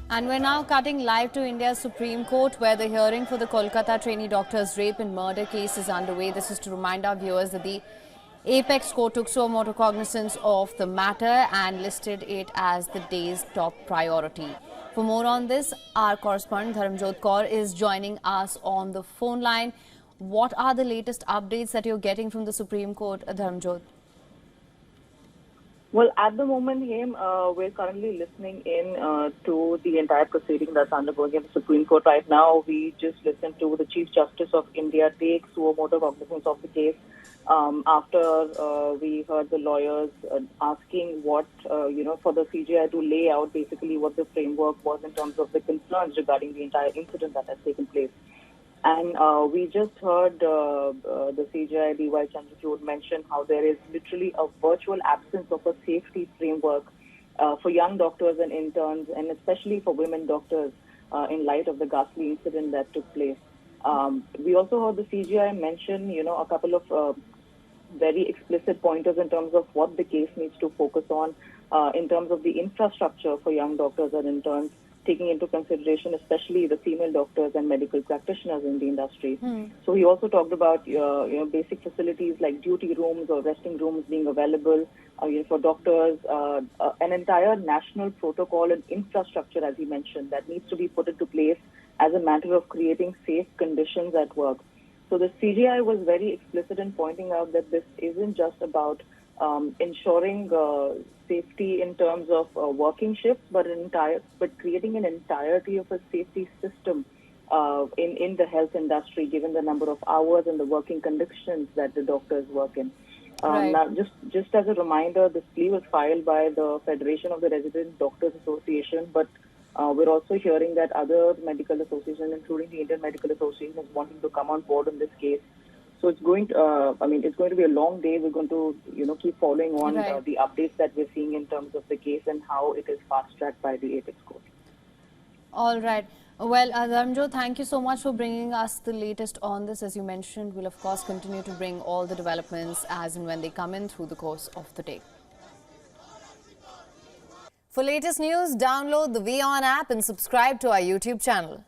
And we're now cutting live to India's Supreme Court, where the hearing for the Kolkata trainee doctor's rape and murder case is underway. This is to remind our viewers that the Apex Court took suo motu cognizance of the matter and listed it as the day's top priority. For more on this, our correspondent Dharamjot Kaur is joining us on the phone line. What are the latest updates that you're getting from the Supreme Court, Dharamjot? Well, at the moment, we're currently listening in to the entire proceeding that's undergoing in the Supreme Court right now. We just listened to the Chief Justice of India take suo motu cognizance of the case after we heard the lawyers asking what, for the CJI to lay out basically what the framework was in terms of the concerns regarding the entire incident that has taken place. And we just heard the CJI D.Y. Chandrachud mention how there is literally a virtual absence of a safety framework for young doctors and interns, and especially for women doctors in light of the ghastly incident that took place. We also heard the CJI mention, a couple of very explicit pointers in terms of what the case needs to focus on in terms of the infrastructure for young doctors and interns, taking into consideration especially the female doctors and medical practitioners in the industry. So he also talked about basic facilities like duty rooms or resting rooms being available for doctors, an entire national protocol and infrastructure, as he mentioned, that needs to be put into place as a matter of creating safe conditions at work. So the CJI was very explicit in pointing out that this isn't just about ensuring safety in terms of working shifts, but creating an entirety of a safety system in the health industry, given the number of hours and the working conditions that the doctors work in. Right. Now, just as a reminder, this plea was filed by the Federation of the Resident Doctors Association, but we're also hearing that other medical associations, including the Indian Medical Association, is wanting to come on board in this case. So it's going to, it's going to be a long day. We're going to, keep following on the updates that we're seeing in terms of the case and how it is fast-tracked by the Apex Court. All right. Well, Dharamjot, thank you so much for bringing us the latest on this. As you mentioned, we'll of course continue to bring all the developments as and when they come in through the course of the day. For latest news, download the WION app and subscribe to our YouTube channel.